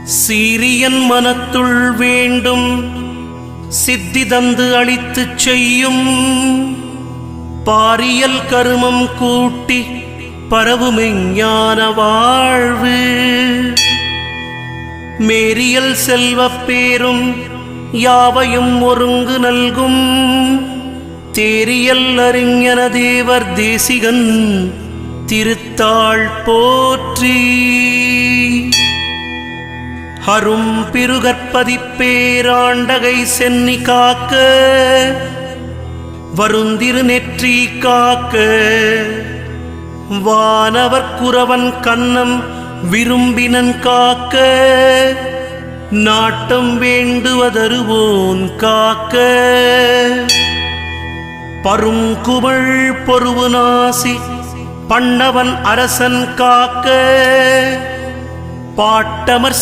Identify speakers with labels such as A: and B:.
A: Syrian மனத்துள் வேண்டும் சித்தி தந்து அளித்துச் செய்யும் பாரியல் கருமம் கூட்டி பரவுமெஞ்ஞான வாழ்வு மேரியல் செல்வப் பேரும் யாவையும் ஒருங்கு நல்கும் தேரியல் அறிஞன தேவர் தேசிகன் திருத்தாள் போற்றி. அரும் பிருகற்பதிப்பேராண்டகை சென்னி காக்க வருந்திரு நெற்றி காக்க வானவர் குறவன் கண்ணம் விரும்பினன் காக்க நாட்டம் வேண்டுவதருவோன் காக்க பருங்குவள் பொருவு நாசி பண்ணவன் அரசன் காக்க பாட்டமர்